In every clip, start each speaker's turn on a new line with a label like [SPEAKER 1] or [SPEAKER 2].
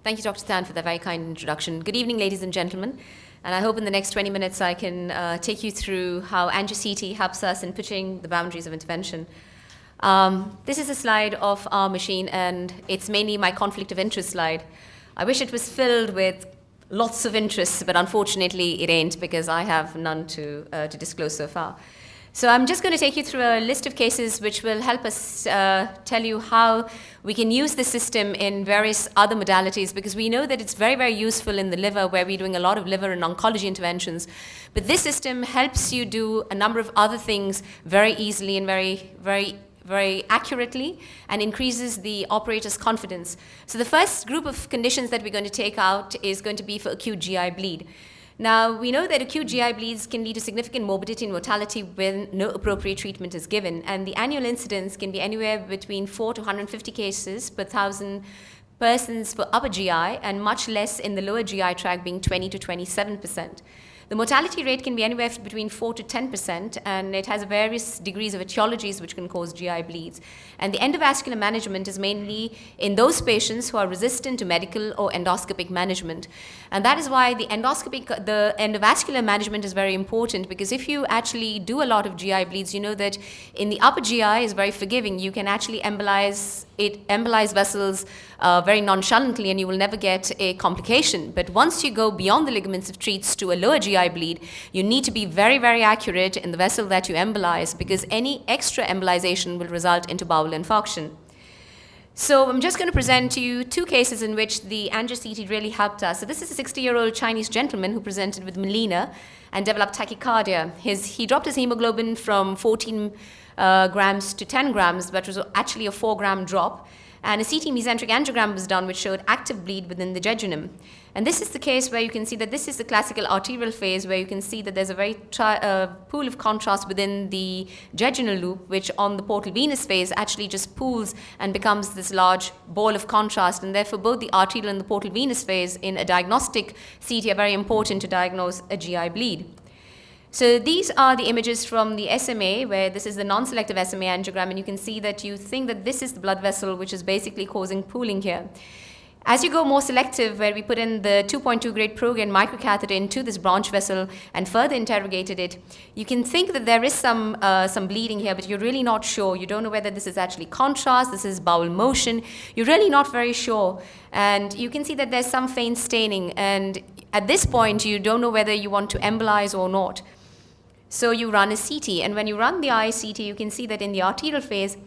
[SPEAKER 1] Thank you, Dr. Tan, for that very kind introduction. Good evening, ladies and gentlemen. And I hope in the next 20 minutes I can take you through how Angio CT helps us in pushing the boundaries of intervention. This is a slide of our machine, and it's mainly my conflict of interest slide. I wish it was filled with lots of interests, but unfortunately it ain't, because I have none to disclose so far. So I'm just going to take you through a list of cases which will help us tell you how we can use this system in various other modalities, because we know that it's very, very useful in the liver, where we're doing a lot of liver and oncology interventions. But this system helps you do a number of other things very easily and very accurately, and increases the operator's confidence. So the first group of conditions that we're going to take out is going to be for acute GI bleed. Now, we know that acute GI bleeds can lead to significant morbidity and mortality when no appropriate treatment is given, and the annual incidence can be anywhere between 4 to 150 cases per 1,000 persons for upper GI, and much less in the lower GI tract, being 20 to 27%. The mortality rate can be anywhere between 4 to 10%, and it has various degrees of etiologies which can cause GI bleeds. And the endovascular management is mainly in those patients who are resistant to medical or endoscopic management. And that is why the endovascular management is very important, because if you actually do a lot of GI bleeds, you know that in the upper GI is very forgiving. You can actually embolize vessels very nonchalantly, and you will never get a complication. But once you go beyond the ligaments of Treats to a lower GI bleed, you need to be very, very accurate in the vessel that you embolize, because any extra embolization will result into bowel infarction. So I'm just going to present to you two cases in which the Angio CT really helped us. So this is a 60-year-old Chinese gentleman who presented with melena and developed tachycardia. He dropped his hemoglobin from 14 grams to 10 grams, but was actually a 4-gram drop. And a CT mesenteric angiogram was done, which showed active bleed within the jejunum. And this is the case where you can see that this is the classical arterial phase, where you can see that there's a very pool of contrast within the jejunal loop, which on the portal venous phase actually just pools and becomes this large ball of contrast. And therefore, both the arterial and the portal venous phase in a diagnostic CT are very important to diagnose a GI bleed. So these are the images from the SMA, where this is the non-selective SMA angiogram, and you can see that you think that this is the blood vessel which is basically causing pooling here. As you go more selective, where we put in the 2.2 grade Progen microcatheter into this branch vessel and further interrogated it, you can think that there is some bleeding here, but you're really not sure. You don't know whether this is actually contrast, this is bowel motion. You're really not very sure. And you can see that there's some faint staining. And at this point, you don't know whether you want to embolize or not. So you run a CT, and when you run the ICT, you can see that in the arterial phase,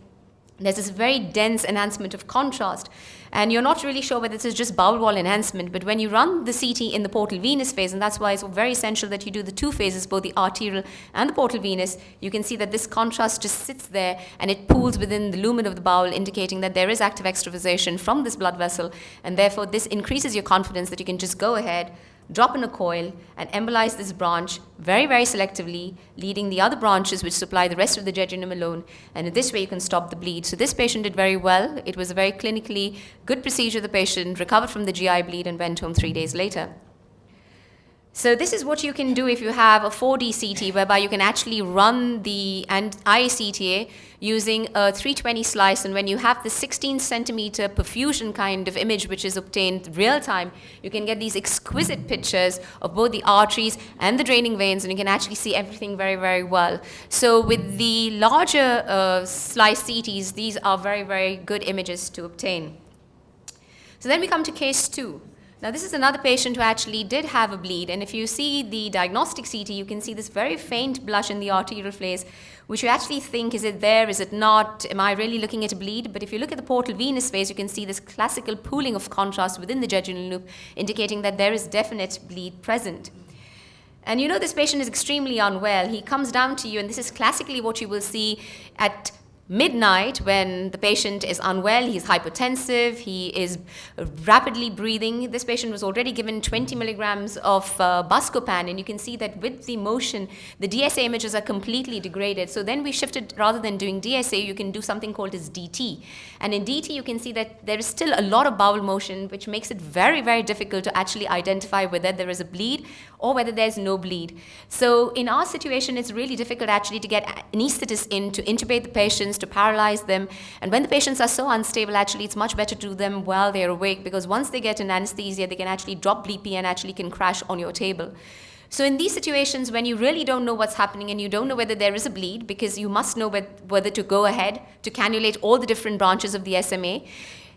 [SPEAKER 1] there's this very dense enhancement of contrast. And you're not really sure whether this is just bowel wall enhancement, but when you run the CT in the portal venous phase, and that's why it's very essential that you do the two phases, both the arterial and the portal venous, you can see that this contrast just sits there and it pools within the lumen of the bowel, indicating that there is active extravasation from this blood vessel, and therefore this increases your confidence that you can just go ahead, drop in a coil, and embolize this branch very, very selectively, leading the other branches which supply the rest of the jejunum alone. And in this way, you can stop the bleed. So this patient did very well. It was a very clinically good procedure. The patient recovered from the GI bleed and went home 3 days later. So this is what you can do if you have a 4D CT, whereby you can actually run the ICTA using a 320 slice, and when you have the 16 centimeter perfusion kind of image, which is obtained real time, you can get these exquisite pictures of both the arteries and the draining veins, and you can actually see everything very, very well. So with the larger slice CTs, these are very, very good images to obtain. So then we come to case 2. Now, this is another patient who actually did have a bleed, and if you see the diagnostic CT, you can see this very faint blush in the arterial phase, which you actually think, is it there, is it not, am I really looking at a bleed? But if you look at the portal venous phase, you can see this classical pooling of contrast within the jejunal loop, indicating that there is definite bleed present. And you know this patient is extremely unwell. He comes down to you, and this is classically what you will see at midnight when the patient is unwell, he's hypotensive, he is rapidly breathing. This patient was already given 20 milligrams of Buscopan, and you can see that with the motion, the DSA images are completely degraded. So then we shifted, rather than doing DSA, you can do something called as DT. And in DT, you can see that there is still a lot of bowel motion, which makes it very, very difficult to actually identify whether there is a bleed or whether there's no bleed. So in our situation, it's really difficult actually to get anesthetists in to intubate the patients, to paralyze them. And when the patients are so unstable, actually, it's much better to do them while they're awake, because once they get an anesthesia, they can actually drop BP and actually can crash on your table. So in these situations, when you really don't know what's happening and you don't know whether there is a bleed, because you must know whether to go ahead to cannulate all the different branches of the SMA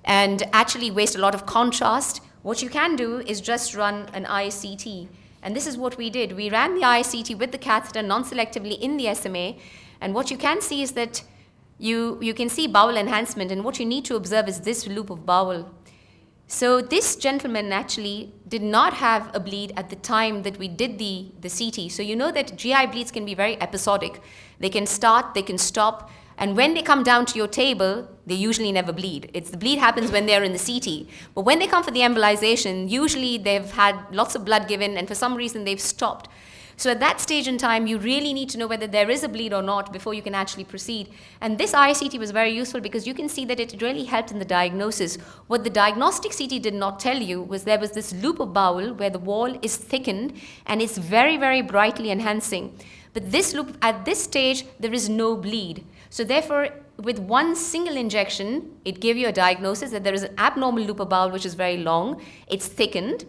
[SPEAKER 1] and actually waste a lot of contrast, what you can do is just run an ICT. And this is what we did. We ran the ICT with the catheter non-selectively in the SMA. And what you can see is that you can see bowel enhancement. And what you need to observe is this loop of bowel. So this gentleman actually did not have a bleed at the time that we did the CT. So you know that GI bleeds can be very episodic. They can start, they can stop, and when they come down to your table, they usually never bleed. The bleed happens when they're in the CT. But when they come for the embolization, usually they've had lots of blood given, and for some reason they've stopped. So at that stage in time, you really need to know whether there is a bleed or not before you can actually proceed. And this ICT was very useful because you can see that it really helped in the diagnosis. What the diagnostic CT did not tell you was there was this loop of bowel where the wall is thickened and it's very, very brightly enhancing. But this loop, at this stage, there is no bleed. So therefore, with one single injection, it gave you a diagnosis that there is an abnormal loop of bowel which is very long, it's thickened,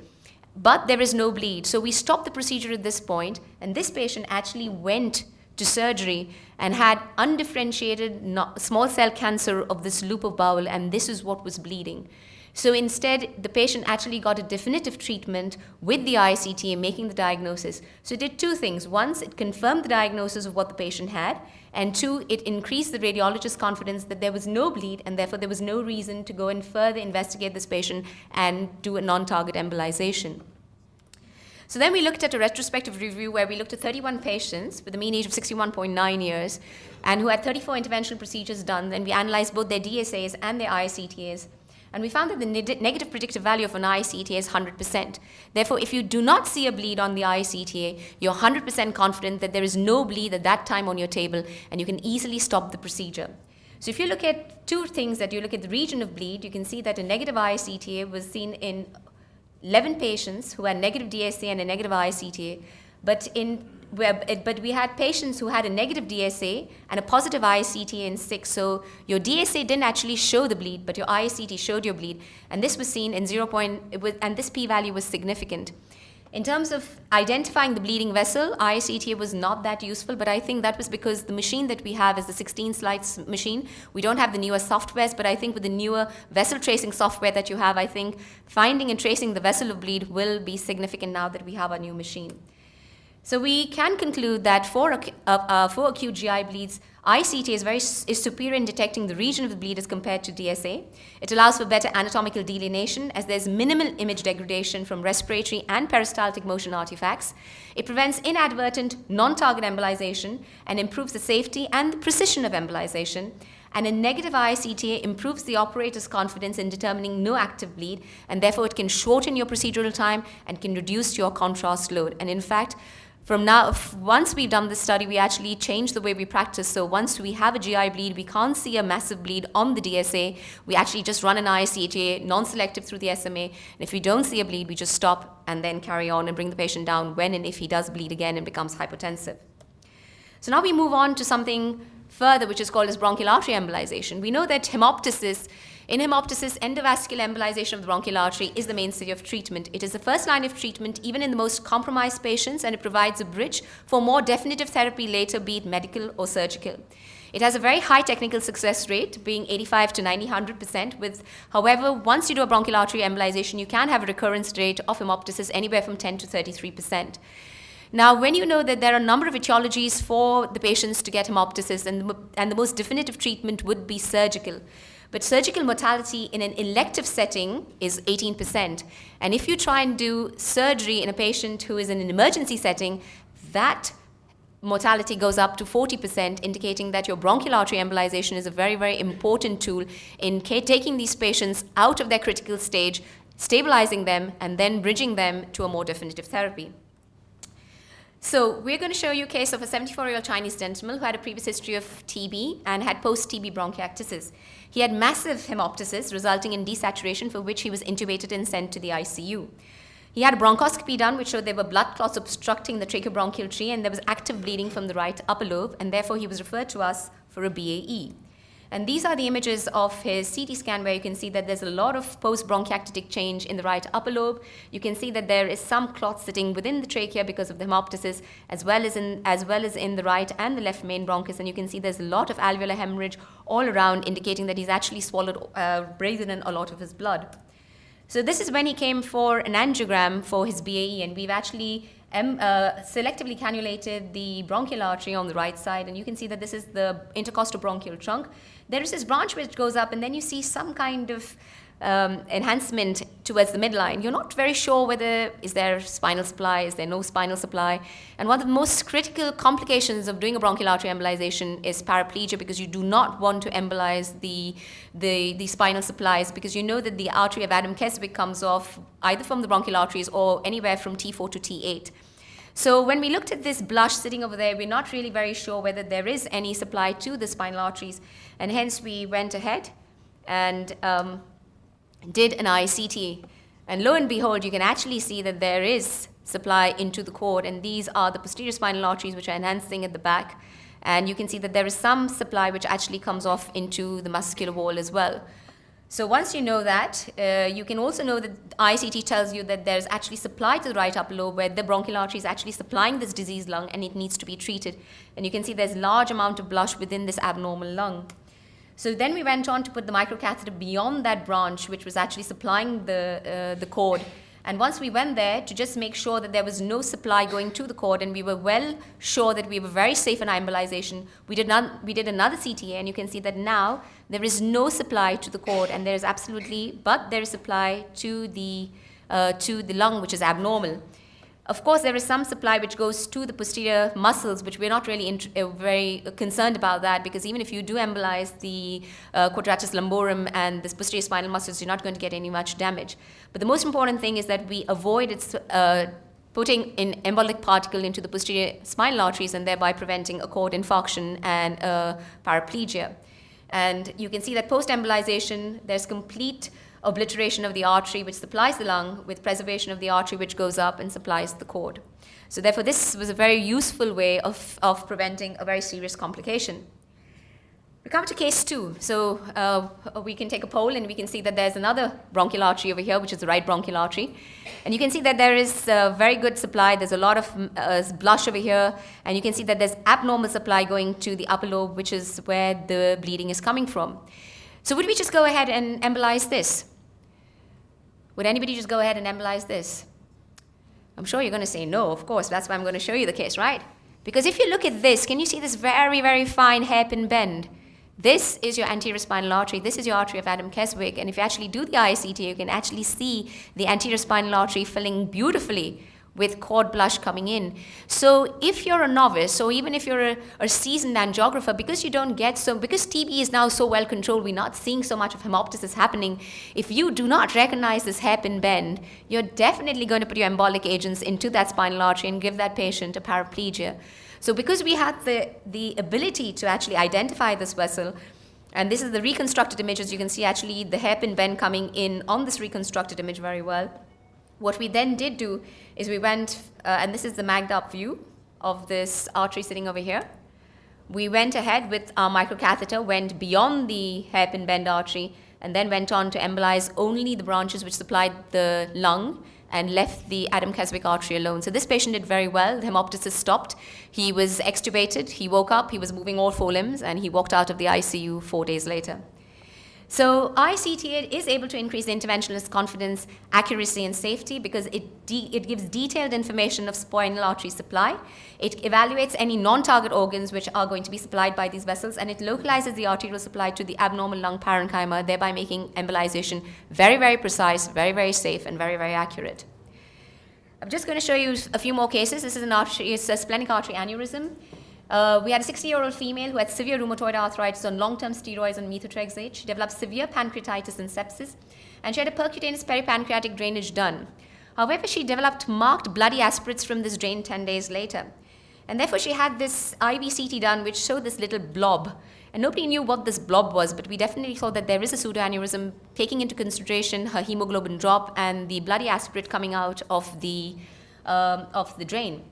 [SPEAKER 1] but there is no bleed. So we stopped the procedure at this point, and this patient actually went to surgery and had undifferentiated small cell cancer of this loop of bowel, and this is what was bleeding. So instead, the patient actually got a definitive treatment with the ICT and making the diagnosis. So it did two things. One, it confirmed the diagnosis of what the patient had, and two, it increased the radiologist's confidence that there was no bleed, and therefore there was no reason to go and further investigate this patient and do a non-target embolization. So then we looked at a retrospective review where we looked at 31 patients with a mean age of 61.9 years and who had 34 interventional procedures done. Then we analyzed both their DSAs and their ICTAs. And we found that the negative predictive value of an ICTA is 100%. Therefore, if you do not see a bleed on the ICTA, you're 100% confident that there is no bleed at that time on your table, and you can easily stop the procedure. So if you look at two things, that you look at the region of bleed, you can see that a negative ICTA was seen in 11 patients who had negative DSA and a negative ICTA, but we had patients who had a negative DSA and a positive ICTA in 6. So your DSA didn't actually show the bleed, but your ICT showed your bleed. And this was seen in and this p-value was significant. In terms of identifying the bleeding vessel, ICTA was not that useful, but I think that was because the machine that we have is the 16 slides machine. We don't have the newer softwares, but I think with the newer vessel tracing software that you have, I think finding and tracing the vessel of bleed will be significant now that we have a new machine. So we can conclude that for acute GI bleeds, ICT is superior in detecting the region of the bleed as compared to DSA. It allows for better anatomical delineation as there's minimal image degradation from respiratory and peristaltic motion artifacts. It prevents inadvertent non-target embolization and improves the safety and the precision of embolization. And a negative ICTA improves the operator's confidence in determining no active bleed, and therefore it can shorten your procedural time and can reduce your contrast load. And in fact, from now, once we've done this study, we actually changed the way we practice. So once we have a GI bleed, we can't see a massive bleed on the DSA. We actually just run an ICTA, non-selective through the SMA. And if we don't see a bleed, we just stop and then carry on and bring the patient down when and if he does bleed again and becomes hypotensive. So now we move on to something further, which is called as bronchial artery embolization. We know that in hemoptysis, endovascular embolization of the bronchial artery is the mainstay of treatment. It is the first line of treatment even in the most compromised patients, and it provides a bridge for more definitive therapy later, be it medical or surgical. It has a very high technical success rate, being 85 to 90, 100%. However, once you do a bronchial artery embolization, you can have a recurrence rate of hemoptysis anywhere from 10 to 33%. Now, when you know that there are a number of etiologies for the patients to get hemoptysis, and the most definitive treatment would be surgical. But surgical mortality in an elective setting is 18%. And if you try and do surgery in a patient who is in an emergency setting, that mortality goes up to 40%, indicating that your bronchial artery embolization is a very, very important tool in taking these patients out of their critical stage, stabilizing them, and then bridging them to a more definitive therapy. So we're going to show you a case of a 74-year-old Chinese gentleman who had a previous history of TB and had post-TB bronchiectasis. He had massive hemoptysis resulting in desaturation, for which he was intubated and sent to the ICU. He had a bronchoscopy done which showed there were blood clots obstructing the tracheobronchial tree, and there was active bleeding from the right upper lobe, and therefore he was referred to us for a BAE. And these are the images of his CT scan, where you can see that there's a lot of post-bronchiectatic change in the right upper lobe. You can see that there is some clot sitting within the trachea because of the hemoptysis, as well as in the right and the left main bronchus. And you can see there's a lot of alveolar hemorrhage all around, indicating that he's actually swallowed, breathed in a lot of his blood. So this is when he came for an angiogram for his BAE, and we've actually selectively cannulated the bronchial artery on the right side, and you can see that this is the intercostal bronchial trunk. There is this branch which goes up, and then you see some kind of enhancement towards the midline. You're not very sure whether is there spinal supply, is there no spinal supply. And one of the most critical complications of doing a bronchial artery embolization is paraplegia, because you do not want to embolize the spinal supplies, because you know that the artery of Adam Keswick comes off either from the bronchial arteries or anywhere from T4 to T8. So when we looked at this blush sitting over there, we're not really very sure whether there is any supply to the spinal arteries, and hence we went ahead and did an ICT. And lo and behold, you can actually see that there is supply into the cord, and these are the posterior spinal arteries which are enhancing at the back. And you can see that there is some supply which actually comes off into the muscular wall as well. So once you know that, you can also know that ICT tells you that there's actually supply to the right upper lobe, where the bronchial artery is actually supplying this diseased lung, and it needs to be treated. And you can see there's large amount of blush within this abnormal lung. So then we went on to put the microcatheter beyond that branch, which was actually supplying the cord. And once we went there to just make sure that there was no supply going to the cord, and we were well sure that we were very safe in embolization, we did another CTA, and you can see that now there is no supply to the cord, and there is absolutely, but there is supply to the lung, which is abnormal. Of course, there is some supply which goes to the posterior muscles, which we're not really very concerned about that, because even if you do embolize the quadratus lumborum and the posterior spinal muscles, you're not going to get any much damage. But the most important thing is that we avoid putting an embolic particle into the posterior spinal arteries, and thereby preventing a cord infarction and paraplegia. And you can see that post-embolization, there's complete obliteration of the artery which supplies the lung, with preservation of the artery which goes up and supplies the cord. So therefore, this was a very useful way of preventing a very serious complication. We come to case 2. So we can take a poll, and we can see that there's another bronchial artery over here, which is the right bronchial artery. And you can see that there is very good supply. There's a lot of blush over here, and you can see that there's abnormal supply going to the upper lobe, which is where the bleeding is coming from. So would we just go ahead and embolize this? Would anybody just go ahead and embolize this? I'm sure you're going to say no, of course. That's why I'm going to show you the case, right? Because if you look at this, can you see this very, very fine hairpin bend? This is your anterior spinal artery. This is your artery of Adam Keswick. And if you actually do the ICT, you can actually see the anterior spinal artery filling beautifully with cord blush coming in. So if you're a novice, or even if you're a seasoned angiographer, because TB is now so well controlled, we're not seeing so much of hemoptysis happening. If you do not recognize this hairpin bend, you're definitely going to put your embolic agents into that spinal artery and give that patient a paraplegia. So because we had the ability to actually identify this vessel, and this is the reconstructed image, as you can see actually the hairpin bend coming in on this reconstructed image very well. What we then did do is we went, and this is the magged up view of this artery sitting over here. We went ahead with our microcatheter, went beyond the hairpin bend artery, and then went on to embolize only the branches which supplied the lung, and left the Adam Keswick artery alone. So this patient did very well. The hemoptysis stopped. He was extubated. He woke up. He was moving all 4 limbs, and he walked out of the ICU 4 days later. So ICT is able to increase the interventionalist confidence, accuracy, and safety, because it gives detailed information of spinal artery supply. It evaluates any non-target organs which are going to be supplied by these vessels, and it localizes the arterial supply to the abnormal lung parenchyma, thereby making embolization very, very precise, very, very safe, and very, very accurate. I'm just going to show you a few more cases. This is it's a splenic artery aneurysm. We had a 60-year-old female who had severe rheumatoid arthritis on long-term steroids and methotrexate. She developed severe pancreatitis and sepsis, and she had a percutaneous peripancreatic drainage done. However, she developed marked bloody aspirates from this drain 10 days later. And therefore, she had this IVCT done, which showed this little blob. And nobody knew what this blob was, but we definitely thought that there is a pseudoaneurysm, taking into consideration her hemoglobin drop and the bloody aspirate coming out of the drain.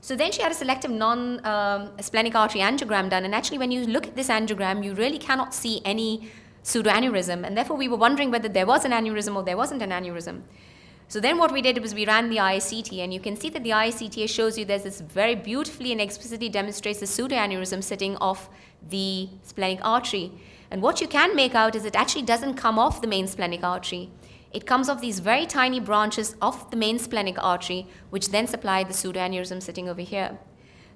[SPEAKER 1] So then she had a selective non-splenic artery angiogram done, and actually when you look at this angiogram, you really cannot see any pseudoaneurysm, and therefore we were wondering whether there was an aneurysm or there wasn't an aneurysm. So then what we did was we ran the ICT, and you can see that the ICT shows you there's this very beautifully and explicitly demonstrates the pseudoaneurysm sitting off the splenic artery. And what you can make out is it actually doesn't come off the main splenic artery. It comes off these very tiny branches of the main splenic artery, which then supply the pseudoaneurysm sitting over here.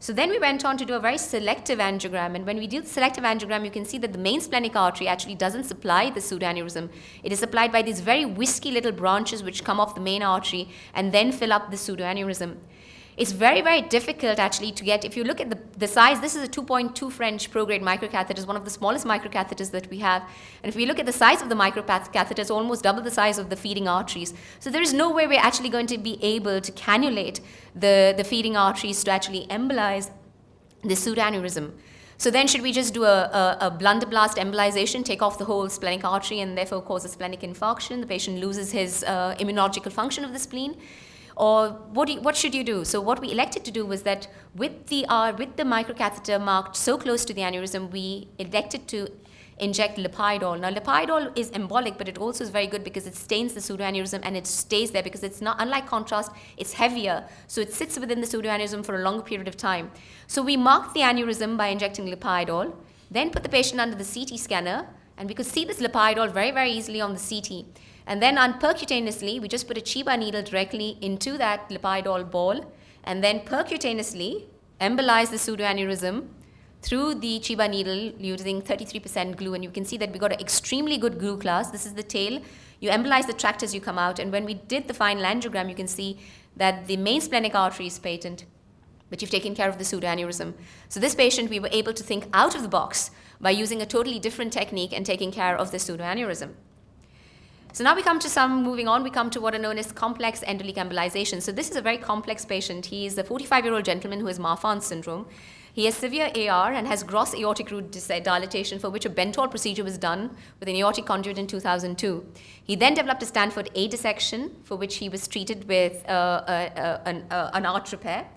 [SPEAKER 1] So then we went on to do a very selective angiogram, and when we do the selective angiogram, you can see that the main splenic artery actually doesn't supply the pseudoaneurysm. It is supplied by these very whiskey little branches which come off the main artery and then fill up the pseudoaneurysm. It's very, very difficult actually to get, if you look at the size, this is a 2.2 French pro-grade microcatheter, it's one of the smallest microcatheters that we have. And if we look at the size of the microcatheter, it's almost double the size of the feeding arteries. So there is no way we're actually going to be able to cannulate the feeding arteries to actually embolize the pseudoaneurysm. So then should we just do a blunderblast embolization, take off the whole splenic artery and therefore cause a splenic infarction? The patient loses his immunological function of the spleen. Or what should you do? So what we elected to do was that with the microcatheter marked so close to the aneurysm, we elected to inject lipidol. Now lipidol is embolic, but it also is very good because it stains the pseudoaneurysm and it stays there because it's not, unlike contrast, it's heavier. So it sits within the pseudoaneurysm for a longer period of time. So we marked the aneurysm by injecting lipidol, then put the patient under the CT scanner, and we could see this lipidol very, very easily on the CT. And then percutaneously, we just put a Toshiba needle directly into that lipidol ball, and then percutaneously embolize the pseudoaneurysm through the Toshiba needle using 33% glue. And you can see that we got an extremely good glue class. This is the tail. You embolize the tract as you come out. And when we did the final angiogram, you can see that the main splenic artery is patent, but you've taken care of the pseudoaneurysm. So this patient, we were able to think out of the box by using a totally different technique and taking care of the pseudoaneurysm. So now we come to what are known as complex endoleak embolization. So this is a very complex patient. He is a 45-year-old gentleman who has Marfan's syndrome. He has severe AR and has gross aortic root dilatation, for which a Bentall procedure was done with an aortic conduit in 2002. He then developed a Stanford A dissection, for which he was treated with an arch repair.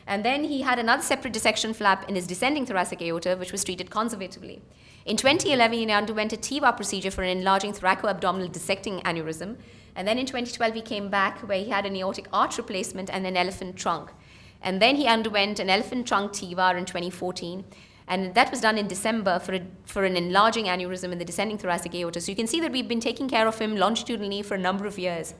[SPEAKER 1] And then he had another separate dissection flap in his descending thoracic aorta, which was treated conservatively. In 2011, he underwent a TEVA procedure for an enlarging thoracoabdominal dissecting aneurysm. And then in 2012, he came back where he had an aortic arch replacement and an elephant trunk. And then he underwent an elephant trunk TEVA in 2014. And that was done in December for an enlarging aneurysm in the descending thoracic aorta. So you can see that we've been taking care of him longitudinally for a number of years.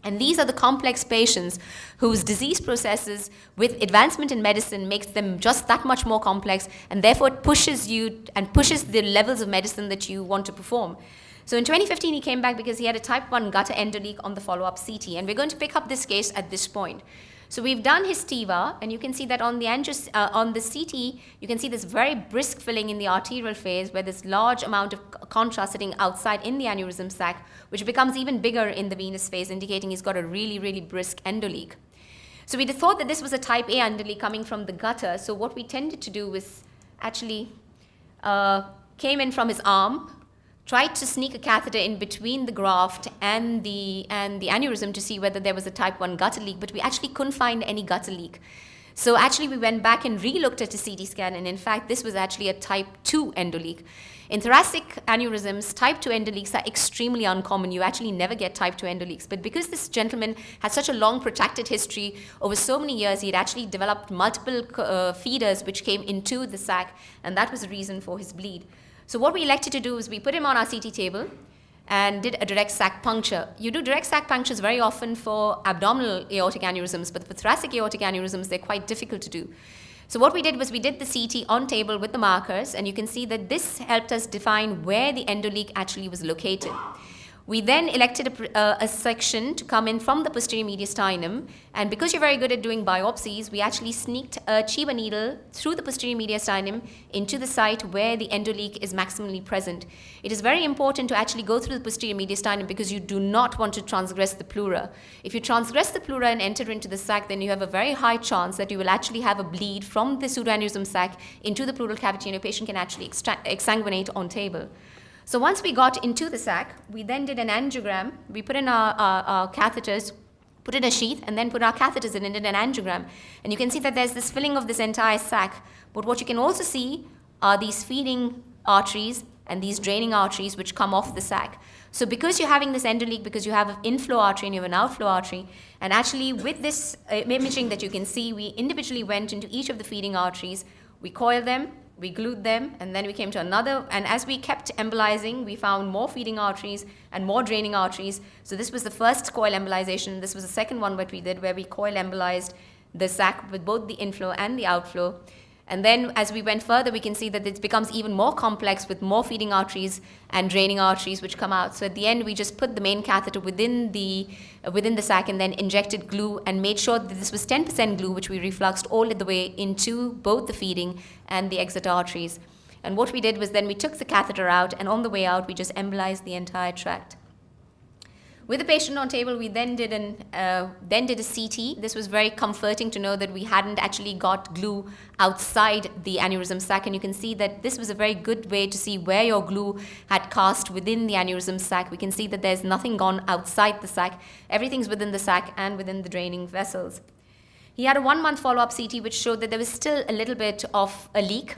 [SPEAKER 1] And these are the complex patients whose disease processes with advancement in medicine makes them just that much more complex, and therefore it pushes you and pushes the levels of medicine that you want to perform. So in 2015, he came back because he had a type 1 gutter endoleak on the follow-up CT, and we're going to pick up this case at this point. So we've done his TEVA, and you can see that on the CT, you can see this very brisk filling in the arterial phase where this large amount of contrast sitting outside in the aneurysm sac, which becomes even bigger in the venous phase, indicating he's got a really, really brisk endoleak. So we thought that this was a type A endoleak coming from the gutter. So what we tended to do was actually came in from his arm, tried to sneak a catheter in between the graft and the aneurysm to see whether there was a type 1 gutter leak, but we actually couldn't find any gutter leak. So actually we went back and re-looked at a CT scan, and in fact this was actually a type 2 endoleak. In thoracic aneurysms, type 2 endoleaks are extremely uncommon. You actually never get type 2 endoleaks. But because this gentleman had such a long protracted history over so many years, he had actually developed multiple feeders which came into the sac, and that was the reason for his bleed. So what we elected to do is we put him on our CT table and did a direct sac puncture. You do direct sac punctures very often for abdominal aortic aneurysms, but for thoracic aortic aneurysms, they're quite difficult to do. So what we did was we did the CT on table with the markers, and you can see that this helped us define where the endoleak actually was located. We then elected a section to come in from the posterior mediastinum, and because you're very good at doing biopsies, we actually sneaked a Toshiba needle through the posterior mediastinum into the site where the endoleak is maximally present. It is very important to actually go through the posterior mediastinum because you do not want to transgress the pleura. If you transgress the pleura and enter into the sac, then you have a very high chance that you will actually have a bleed from the pseudoaneurysm sac into the pleural cavity, and your patient can actually exsanguinate on table. So once we got into the sac, we then did an angiogram. We put in our catheters put in a sheath, and then put our catheters in and did an angiogram. And you can see that there's this filling of this entire sac. But what you can also see are these feeding arteries and these draining arteries which come off the sac. So because you're having this endoleak, because you have an inflow artery and you have an outflow artery, and actually with this imaging that you can see, we individually went into each of the feeding arteries, we coiled them, we glued them, and then we came to another, and as we kept embolizing, we found more feeding arteries and more draining arteries. So this was the first coil embolization. This was the second one that we did, where we coil embolized the sac with both the inflow and the outflow. And then as we went further, we can see that it becomes even more complex with more feeding arteries and draining arteries which come out. So at the end, we just put the main catheter within the sac and then injected glue and made sure that this was 10% glue, which we refluxed all the way into both the feeding and the exit arteries. And what we did was then we took the catheter out, and on the way out, we just embolized the entire tract. With the patient on table, we then did a CT. This was very comforting to know that we hadn't actually got glue outside the aneurysm sac, and you can see that this was a very good way to see where your glue had cast within the aneurysm sac. We can see that there's nothing gone outside the sac. Everything's within the sac and within the draining vessels. He had a 1-month follow-up CT which showed that there was still a little bit of a leak.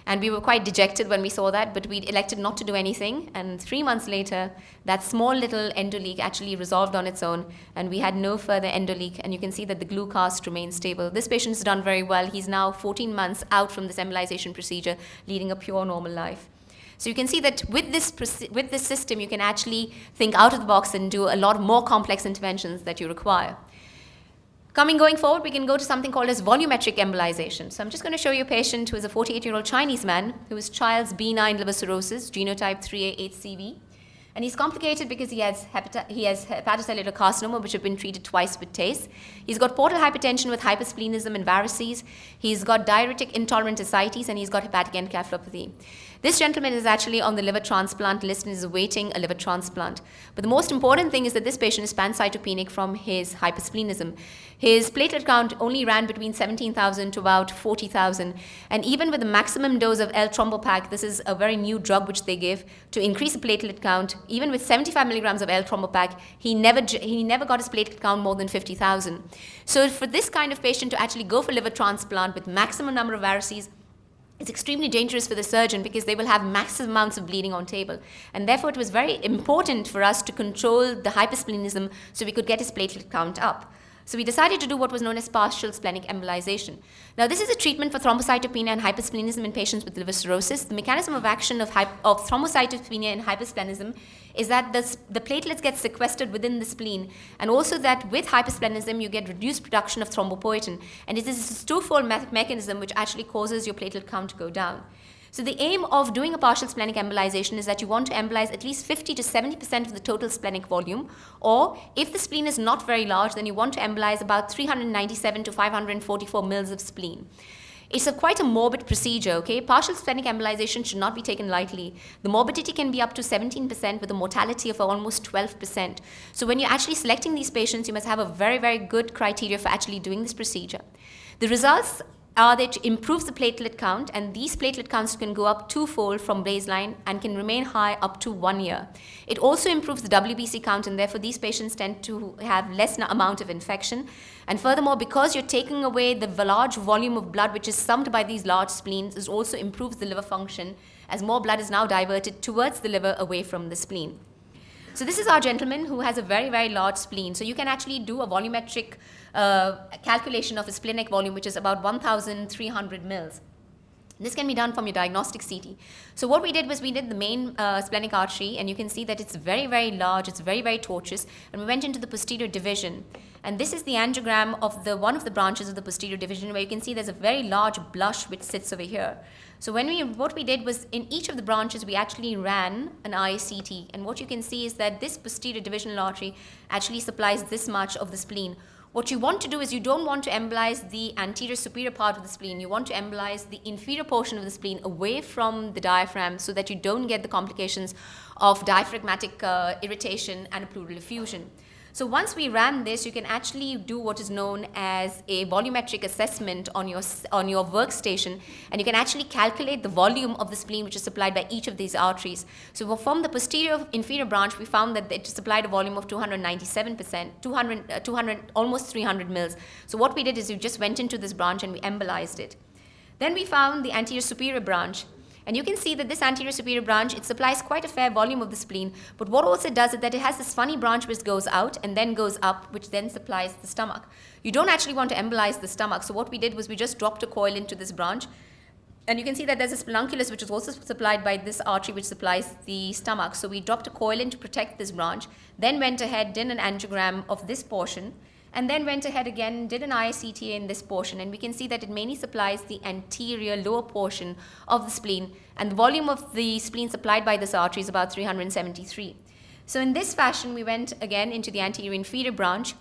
[SPEAKER 1] And we were quite dejected when we saw that, but we elected not to do anything. And 3 months later, that small little endoleak actually resolved on its own, and we had no further endoleak. And you can see that the glue cast remains stable. This patient's done very well. He's now 14 months out from this embolization procedure, leading a pure normal life. So you can see that with this system, you can actually think out of the box and do a lot more complex interventions that you require. Going forward, we can go to something called as volumetric embolization. So I'm just going to show you a patient who is a 48-year-old Chinese man who is child's benign liver cirrhosis, genotype 3A8CV. And he's complicated because he has hepatocellular carcinoma, which have been treated twice with TACE. He's got portal hypertension with hypersplenism and varices. He's got diuretic intolerant ascites, and he's got hepatic encephalopathy. This gentleman is actually on the liver transplant list and is awaiting a liver transplant. But the most important thing is that this patient is pancytopenic from his hypersplenism. His platelet count only ran between 17,000 to about 40,000. And even with the maximum dose of L-Trombopac, this is a very new drug which they give to increase the platelet count. Even with 75 milligrams of L-Trombopac, he never got his platelet count more than 50,000. So for this kind of patient to actually go for liver transplant with maximum number of varices, it's extremely dangerous for the surgeon because they will have massive amounts of bleeding on table. And therefore, it was very important for us to control the hypersplenism so we could get his platelet count up. So we decided to do what was known as partial splenic embolization. Now, this is a treatment for thrombocytopenia and hypersplenism in patients with liver cirrhosis. The mechanism of action of thrombocytopenia and hypersplenism is that the platelets get sequestered within the spleen, and also that with hypersplenism, you get reduced production of thrombopoietin. And it is a twofold mechanism which actually causes your platelet count to go down. So the aim of doing a partial splenic embolization is that you want to embolize at least 50 to 70% of the total splenic volume, or if the spleen is not very large, then you want to embolize about 397 to 544 mils of spleen. It's quite a morbid procedure, okay? Partial splenic embolization should not be taken lightly. The morbidity can be up to 17% with a mortality of almost 12%. So when you're actually selecting these patients, you must have a very, very good criteria for actually doing this procedure. The results are that it improves the platelet count, and these platelet counts can go up twofold from baseline and can remain high up to 1 year. It also improves the WBC count, and therefore these patients tend to have less amount of infection. And furthermore, because you're taking away the large volume of blood which is summed by these large spleens, it also improves the liver function as more blood is now diverted towards the liver away from the spleen. So this is our gentleman who has a very, very large spleen. So you can actually do a volumetric calculation of his splenic volume, which is about 1,300 mils. This can be done from your diagnostic CT. So what we did was we did the main splenic artery, and you can see that it's very, very large, it's very, very tortuous, and we went into the posterior division. And this is the angiogram of one of the branches of the posterior division, where you can see there's a very large blush which sits over here. So what we did was in each of the branches, we actually ran an ICT. And what you can see is that this posterior divisional artery actually supplies this much of the spleen. What you want to do is you don't want to embolize the anterior superior part of the spleen. You want to embolize the inferior portion of the spleen away from the diaphragm so that you don't get the complications of diaphragmatic irritation and a pleural effusion. So once we ran this, you can actually do what is known as a volumetric assessment on your workstation, and you can actually calculate the volume of the spleen which is supplied by each of these arteries. So from the posterior inferior branch, we found that it supplied a volume of 297%, almost 300 mils. So what we did is we just went into this branch and we embolized it. Then we found the anterior superior branch. And you can see that this anterior superior branch, it supplies quite a fair volume of the spleen. But what also does is that it has this funny branch which goes out and then goes up, which then supplies the stomach. You don't actually want to embolize the stomach. So what we did was we just dropped a coil into this branch. And you can see that there's a spelunculus which is also supplied by this artery which supplies the stomach. So we dropped a coil in to protect this branch, then went ahead, did an angiogram of this portion, and then went ahead again, did an ICTA in this portion, and we can see that it mainly supplies the anterior lower portion of the spleen, and the volume of the spleen supplied by this artery is about 373. So in this fashion, we went again into the anterior inferior branch.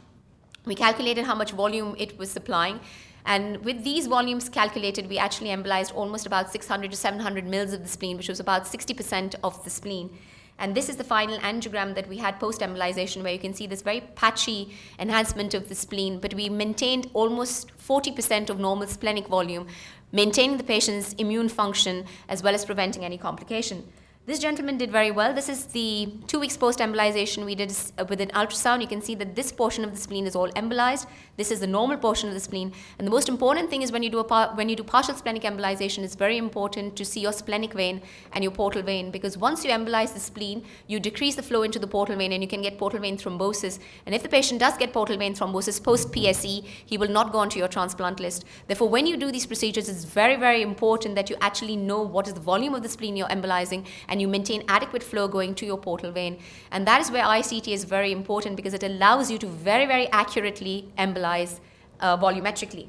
[SPEAKER 1] We calculated how much volume it was supplying, and with these volumes calculated, we actually embolized almost about 600 to 700 mils of the spleen, which was about 60% of the spleen. And this is the final angiogram that we had post-embolization, where you can see this very patchy enhancement of the spleen, but we maintained almost 40% of normal splenic volume, maintaining the patient's immune function as well as preventing any complication. This gentleman did very well. This is the 2 weeks post-embolization we did with an ultrasound. You can see that this portion of the spleen is all embolized. This is the normal portion of the spleen. And the most important thing is when you do partial splenic embolization, it's very important to see your splenic vein and your portal vein, because once you embolize the spleen, you decrease the flow into the portal vein and you can get portal vein thrombosis. And if the patient does get portal vein thrombosis post-PSE, he will not go onto your transplant list. Therefore, when you do these procedures, it's very, very important that you actually know what is the volume of the spleen you're embolizing, and you maintain adequate flow going to your portal vein. And that is where ICT is very important, because it allows you to very, very accurately embolize volumetrically.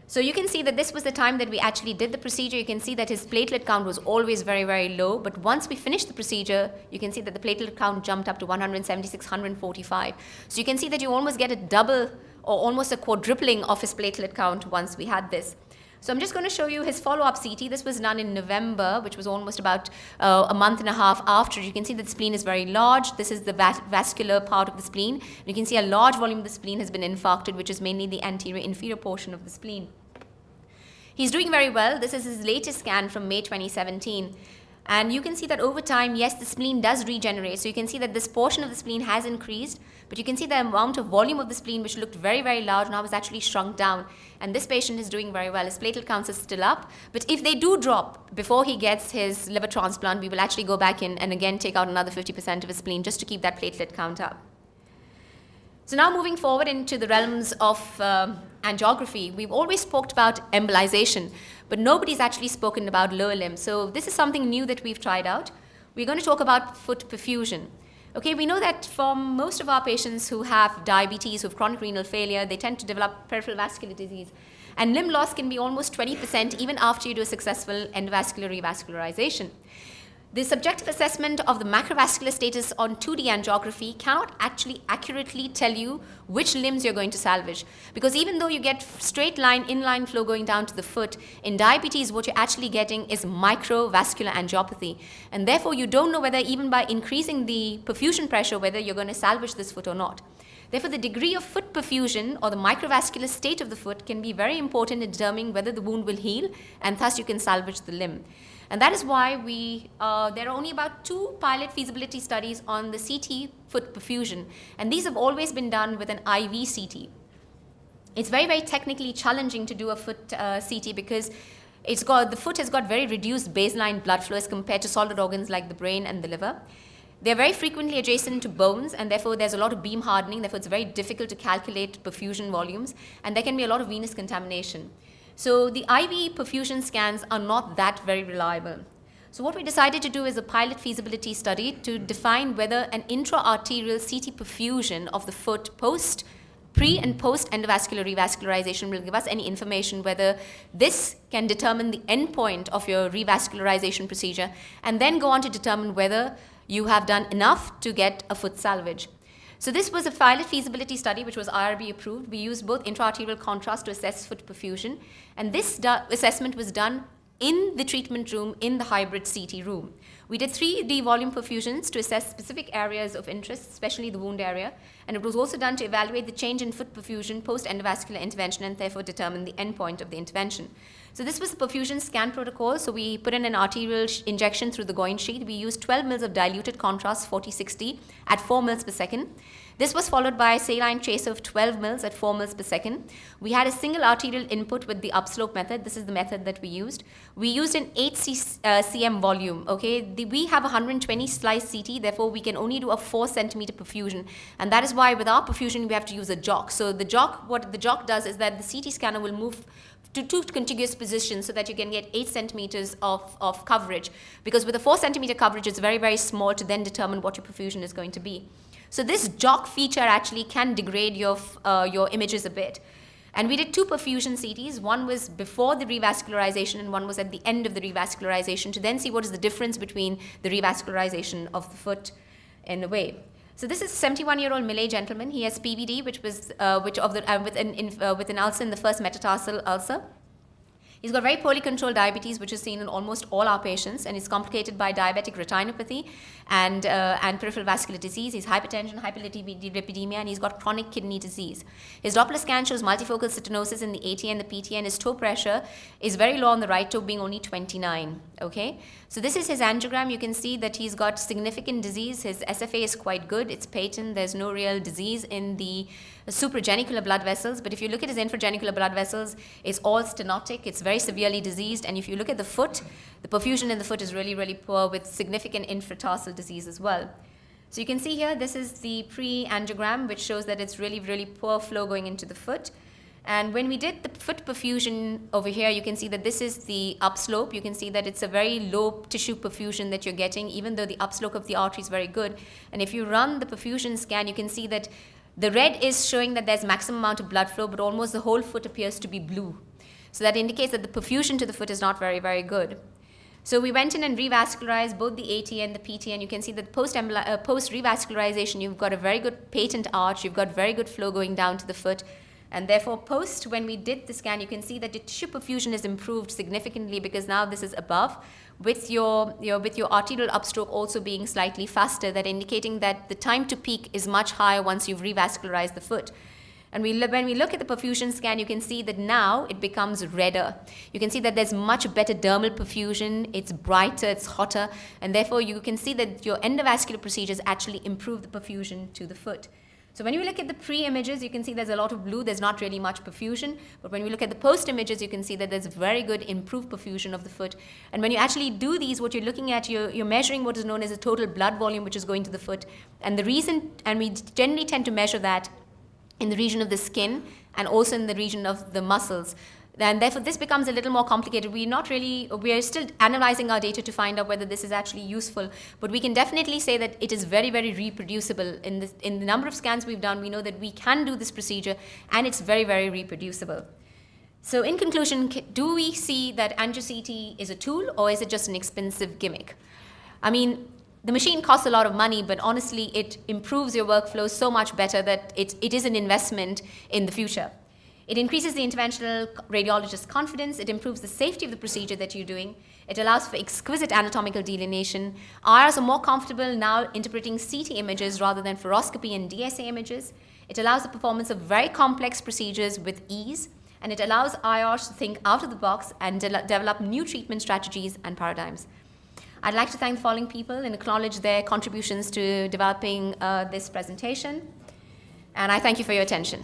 [SPEAKER 1] So you can see that this was the time that we actually did the procedure. You can see that his platelet count was always very, very low. But once we finished the procedure, you can see that the platelet count jumped up to 176, 145. So you can see that you almost get a double or almost a quadrupling of his platelet count once we had this. So I'm just going to show you his follow-up CT. This was done in November, which was almost about a month and a half after. You can see that the spleen is very large. This is the vascular part of the spleen. You can see a large volume of the spleen has been infarcted, which is mainly the anterior inferior portion of the spleen. He's doing very well. This is his latest scan from May 2017. And you can see that over time, yes, the spleen does regenerate. So you can see that this portion of the spleen has increased, but you can see the amount of volume of the spleen, which looked very, very large, now has actually shrunk down. And this patient is doing very well. His platelet counts are still up. But if they do drop before he gets his liver transplant, we will actually go back in and again take out another 50% of his spleen just to keep that platelet count up. So now moving forward into the realms of angiography, we've always spoke about embolization, but nobody's actually spoken about lower limb. So this is something new that we've tried out. We're going to talk about foot perfusion. Okay, we know that for most of our patients who have diabetes, who have chronic renal failure, they tend to develop peripheral vascular disease. And limb loss can be almost 20% even after you do a successful endovascular revascularization. The subjective assessment of the macrovascular status on 2D angiography cannot actually accurately tell you which limbs you're going to salvage. Because even though you get straight line, inline flow going down to the foot, in diabetes what you're actually getting is microvascular angiopathy. And therefore you don't know whether even by increasing the perfusion pressure, whether you're going to salvage this foot or not. Therefore, the degree of foot perfusion or the microvascular state of the foot can be very important in determining whether the wound will heal, and thus you can salvage the limb. And that is why there are only about 2 pilot feasibility studies on the CT foot perfusion. And these have always been done with an IV CT. It's very, very technically challenging to do a foot CT because the foot has got very reduced baseline blood flow as compared to solid organs like the brain and the liver. They're very frequently adjacent to bones, and therefore there's a lot of beam hardening. Therefore, it's very difficult to calculate perfusion volumes, and there can be a lot of venous contamination. So the IV perfusion scans are not that very reliable. So what we decided to do is a pilot feasibility study to define whether an intra-arterial CT perfusion of the foot pre and post endovascular revascularization will give us any information whether this can determine the endpoint of your revascularization procedure, and then go on to determine whether you have done enough to get a foot salvage. So this was a pilot feasibility study which was IRB approved. We used both intra-arterial contrast to assess foot perfusion, and this assessment was done in the treatment room in the hybrid CT room. We did 3D volume perfusions to assess specific areas of interest, especially the wound area, and it was also done to evaluate the change in foot perfusion post-endovascular intervention and therefore determine the endpoint of the intervention. So this was the perfusion scan protocol. So we put in an arterial injection through the groin sheath. We used 12 mils of diluted contrast 40-60 at 4 mils per second. This was followed by a saline tracer of 12 mils at 4 mils per second. We had a single arterial input with the upslope method. This is the method that we used. We used an 8 cm volume. Okay, we have 120 slice CT, therefore we can only do a 4 centimeter perfusion, and that is why with our perfusion we have to use a jock. So the jock, what the jock does is that the CT scanner will move to 2 contiguous positions so that you can get 8 centimeters of coverage, because with a 4 centimeter coverage it's very, very small to then determine what your perfusion is going to be. So this jock feature actually can degrade your images a bit. And we did 2 perfusion CTs. One was before the revascularization and one was at the end of the revascularization, to then see what is the difference between the revascularization of the foot in a way. So this is a 71-year-old Malay gentleman. He has PVD, with an ulcer in the first metatarsal ulcer. He's got very poorly controlled diabetes, which is seen in almost all our patients, and is complicated by diabetic retinopathy and peripheral vascular disease. He's hypertension, hyperlipidemia, and he's got chronic kidney disease. His Doppler scan shows multifocal stenosis in the AT and the PT, and his toe pressure is very low on the right toe, being only 29. Okay, so this is his angiogram. You can see that he's got significant disease. His SFA is quite good. It's patent. There's no real disease in the supragenicular blood vessels, but if you look at his infragenicular blood vessels, it's all stenotic. It's very severely diseased, and if you look at the foot, the perfusion in the foot is really, really poor, with significant infratarsal disease as well. So you can see here, this is the pre-angiogram, which shows that it's really, really poor flow going into the foot. And when we did the foot perfusion over here, you can see that this is the upslope. You can see that it's a very low tissue perfusion that you're getting, even though the upslope of the artery is very good. And if you run the perfusion scan, you can see that the red is showing that there's maximum amount of blood flow, but almost the whole foot appears to be blue. So that indicates that the perfusion to the foot is not very, very good. So we went in and revascularized both the AT and the PT, and you can see that post-revascularization, you've got a very good patent arch, you've got very good flow going down to the foot. And therefore, when we did the scan, you can see that the tissue perfusion is improved significantly, because now this is above, with your arterial upstroke also being slightly faster, that indicating that the time to peak is much higher once you've revascularized the foot. And when we look at the perfusion scan, you can see that now it becomes redder. You can see that there's much better dermal perfusion, it's brighter, it's hotter, and therefore you can see that your endovascular procedures actually improve the perfusion to the foot. So when you look at the pre-images, you can see there's a lot of blue, there's not really much perfusion. But when we look at the post-images, you can see that there's very good improved perfusion of the foot. And when you actually do these, what you're looking at, you're measuring what is known as a total blood volume, which is going to the foot. And we generally tend to measure that in the region of the skin and also in the region of the muscles. And therefore, this becomes a little more complicated. We are still analyzing our data to find out whether this is actually useful. But we can definitely say that it is very, very reproducible. In the number of scans we've done, we know that we can do this procedure, and it's very, very reproducible. So in conclusion, do we see that Angio CT is a tool, or is it just an expensive gimmick? I mean, the machine costs a lot of money, but honestly, it improves your workflow so much better that it is an investment in the future. It increases the interventional radiologist's confidence. It improves the safety of the procedure that you're doing. It allows for exquisite anatomical delineation. IRs are more comfortable now interpreting CT images rather than fluoroscopy and DSA images. It allows the performance of very complex procedures with ease, and it allows IRs to think out of the box and develop new treatment strategies and paradigms. I'd like to thank the following people and acknowledge their contributions to developing this presentation, and I thank you for your attention.